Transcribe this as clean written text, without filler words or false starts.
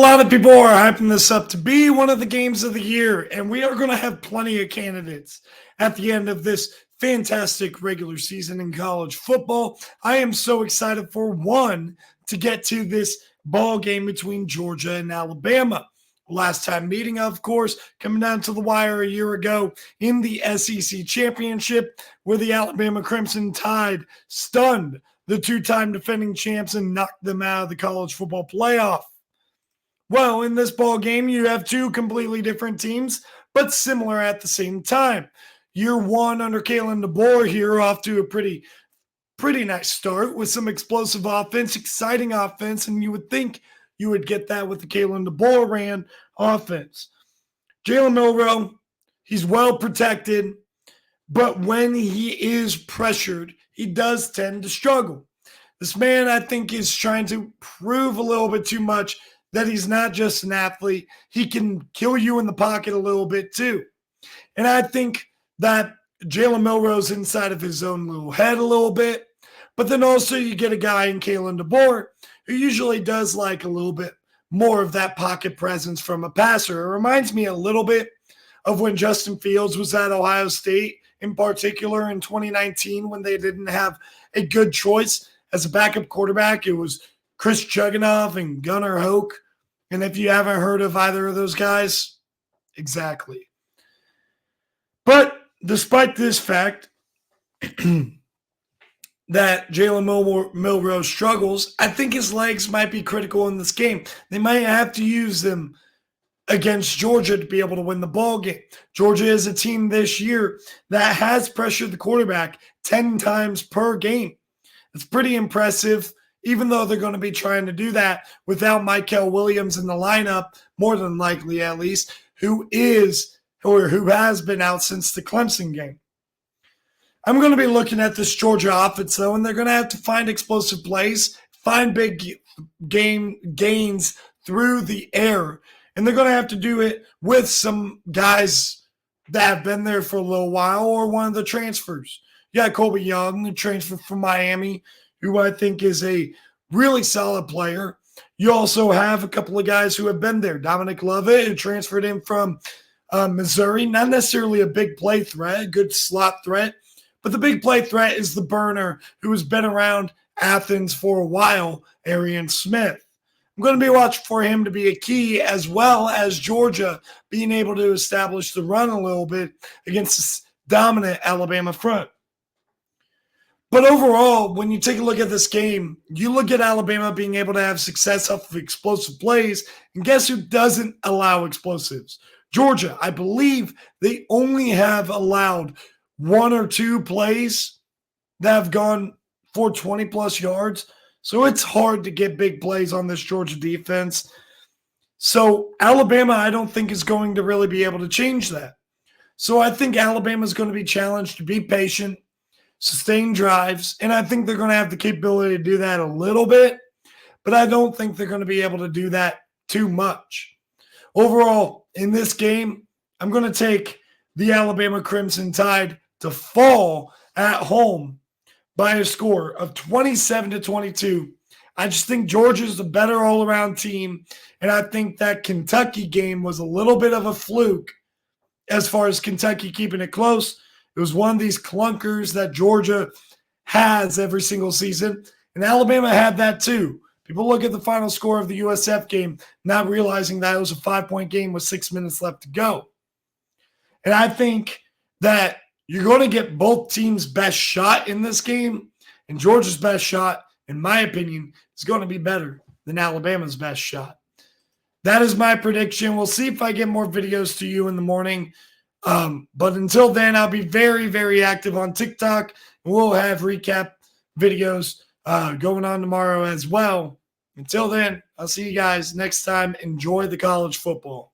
lot of people are hyping this up to be one of the games of the year, and we are going to have plenty of candidates at the end of this fantastic regular season in college football. I am so excited for one to get to this ball game between Georgia and Alabama. Last time meeting, of course, coming down to the wire a year ago in the SEC championship, where the Alabama Crimson Tide stunned the two-time defending champs and knocked them out of the college football playoff. Well, in this ball game, you have two completely different teams, but similar at the same time. Year one under Kalen DeBoer here, off to a pretty nice start with some explosive offense, exciting offense, and you would think you would get that with the Kalen DeBoer ran offense. Jalen Milroe, he's well protected, but when he is pressured, he does tend to struggle. This man, I think, is trying to prove a little bit too much that he's not just an athlete. He can kill you in the pocket a little bit too. And I think that Jalen Milroe's inside of his own little head a little bit. But then also you get a guy in Kalen DeBoer who usually does like a little bit more of that pocket presence from a passer. It reminds me a little bit of when Justin Fields was at Ohio State, in particular in 2019, when they didn't have a good choice as a backup quarterback. It was Chris Chugunov and Gunnar Hoke. And if you haven't heard of either of those guys, exactly. But despite this fact that Jalen Milroe struggles, I think his legs might be critical in this game. They might have to use them against Georgia to be able to win the ball game. Georgia is a team this year that has pressured the quarterback 10 times per game. It's pretty impressive, even though they're going to be trying to do that without Michael Williams in the lineup, more than likely at least, who has been out since the Clemson game. I'm going to be looking at this Georgia offense, though, and they're going to have to find explosive plays, find big game gains through the air, and they're going to have to do it with some guys that have been there for a little while or one of the transfers. You got Colby Young, the transfer from Miami, who I think is a really solid player. You also have a couple of guys who have been there. Dominic Lovett, who transferred in from Missouri, not necessarily a big play threat, a good slot threat, but the big play threat is the burner who has been around Athens for a while, Arian Smith. I'm going to be watching for him to be a key, as well as Georgia being able to establish the run a little bit against this dominant Alabama front. But overall, when you take a look at this game, you look at Alabama being able to have success off of explosive plays, and guess who doesn't allow explosives? Georgia. I believe they only have allowed one or two plays that have gone for 20-plus yards. So it's hard to get big plays on this Georgia defense. So Alabama, I don't think, is going to really be able to change that. So I think Alabama is going to be challenged to be patient, sustain drives, and I think they're going to have the capability to do that a little bit, but I don't think they're going to be able to do that too much. Overall, in this game, I'm going to take the Alabama Crimson Tide to fall at home by a score of 27-22. I just think Georgia's the better all-around team, and I think that Kentucky game was a little bit of a fluke as far as Kentucky keeping it close. It was one of these clunkers that Georgia has every single season, and Alabama had that too. People look at the final score of the USF game, not realizing that it was a 5-point game with 6 minutes left to go. And I think that you're going to get both teams' best shot in this game, and Georgia's best shot, in my opinion, is going to be better than Alabama's best shot. That is my prediction. We'll see if I get more videos to you in the morning. But until then, I'll be very, very active on TikTok, and we'll have recap videos going on tomorrow as well. Until then, I'll see you guys next time. Enjoy the college football.